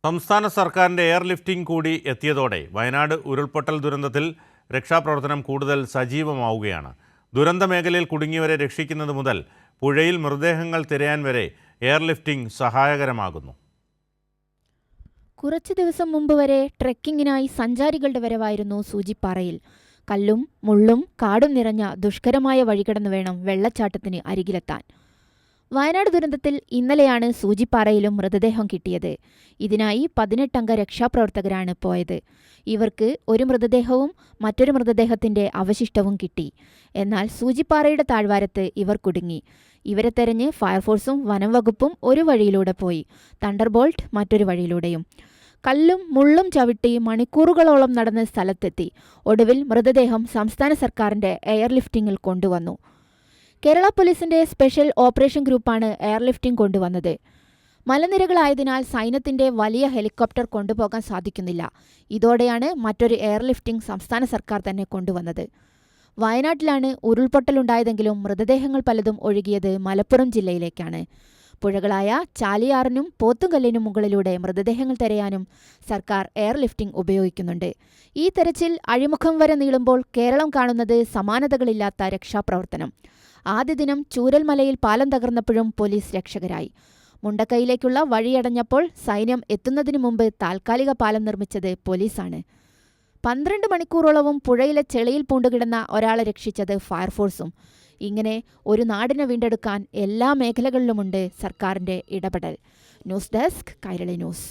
സംസ്ഥാന സർക്കാരിൻ്റെ എയർലിഫ്റ്റിംഗ് കൂടി എത്തിയതോടെ വയനാട് ഉരുൾപൊട്ടൽ ദുരന്തത്തിൽ രക്ഷാപ്രവർത്തനം കൂടുതൽ സജീവമാവുകയാണ്. ദുരന്ത മേഖലയിൽ കുടുങ്ങിയവരെ രക്ഷിക്കുന്നത് മുതൽ പുഴയിൽ മൃതദേഹങ്ങൾ തിരയാൻ വരെ എയർലിഫ്റ്റിംഗ് സഹായകരമാകുന്നു. കുറച്ചു ദിവസം മുമ്പ് വരെ ട്രെക്കിങ്ങിനായി സഞ്ചാരികളുടെ വരവായിരുന്നു സൂചിപ്പാറയിൽ. കല്ലും മുള്ളും കാടും നിറഞ്ഞ ദുഷ്കരമായ വഴികടന്നു വേണം വെള്ളച്ചാട്ടത്തിന് അരികിലെത്താൻ. വയനാട് ദുരന്തത്തിൽ ഇന്നലെയാണ് സൂചിപ്പാറയിലും മൃതദേഹം കിട്ടിയത്. ഇതിനായി 18 അംഗ രക്ഷാപ്രവർത്തകരാണ് പോയത്. ഇവർക്ക് ഒരു മൃതദേഹവും മറ്റൊരു മൃതദേഹത്തിന്റെ അവശിഷ്ടവും കിട്ടി. എന്നാൽ സൂചിപ്പാറയുടെ താഴ്വാരത്ത് ഇവർ കുടുങ്ങി. ഇവരെ തെരഞ്ഞ് ഫയർഫോഴ്സും വനം വകുപ്പും ഒരു വഴിയിലൂടെ പോയി, തണ്ടർബോൾട്ട് മറ്റൊരു വഴിയിലൂടെയും. കല്ലും മുള്ളും ചവിട്ടി മണിക്കൂറുകളോളം നടന്ന് സ്ഥലത്തെത്തി. ഒടുവിൽ മൃതദേഹം സംസ്ഥാന സർക്കാരിന്റെ എയർലിഫ്റ്റിംഗിൽ കൊണ്ടുവന്നു. കേരള പോലീസിന്റെ സ്പെഷ്യൽ ഓപ്പറേഷൻ ഗ്രൂപ്പാണ് എയർലിഫ്റ്റിംഗ് കൊണ്ടുവന്നത്. മലനിരകളായതിനാൽ സൈന്യത്തിന്റെ വലിയ ഹെലികോപ്റ്റർ കൊണ്ടുപോകാൻ സാധിക്കുന്നില്ല. ഇതോടെയാണ് മറ്റൊരു എയർലിഫ്റ്റിംഗ് സംസ്ഥാന സർക്കാർ തന്നെ കൊണ്ടുവന്നത്. വയനാട്ടിലാണ് ഉരുൾപൊട്ടലുണ്ടായതെങ്കിലും മൃതദേഹങ്ങൾ പലതും ഒഴുകിയത് മലപ്പുറം ജില്ലയിലേക്കാണ്. പുഴകളായ ചാലിയാറിനും പോത്തുകല്ലിനും മുകളിലൂടെ മൃതദേഹങ്ങൾ തിരയാനും സർക്കാർ എയർലിഫ്റ്റിംഗ് ഉപയോഗിക്കുന്നുണ്ട്. ഈ തെരച്ചിൽ അഴിമുഖം വരെ നീളുമ്പോൾ കേരളം കാണുന്നത് സമാനതകളില്ലാത്ത രക്ഷാപ്രവർത്തനം. ആദ്യ ദിനം ചൂരൽമലയിൽ പാലം തകർന്നപ്പോഴും പോലീസ് രക്ഷകരായി. മുണ്ടക്കൈയിലേക്കുള്ള വഴിയടഞ്ഞപ്പോൾ സൈന്യം എത്തുന്നതിനു മുമ്പ് താൽക്കാലിക പാലം നിർമ്മിച്ചത് പോലീസാണ്. 12 മണിക്കൂറോളവും പുഴയിലെ ചെളിയിൽ പൂണ്ടുകിടന്ന ഒരാളെ രക്ഷിച്ചത് ഫയർഫോഴ്സും. ഇങ്ങനെ ഒരു നാടിനെ വീണ്ടെടുക്കാൻ എല്ലാ മേഖലകളിലുമുണ്ട് സർക്കാരിന്റെ ഇടപെടൽ. News desk Kairali news.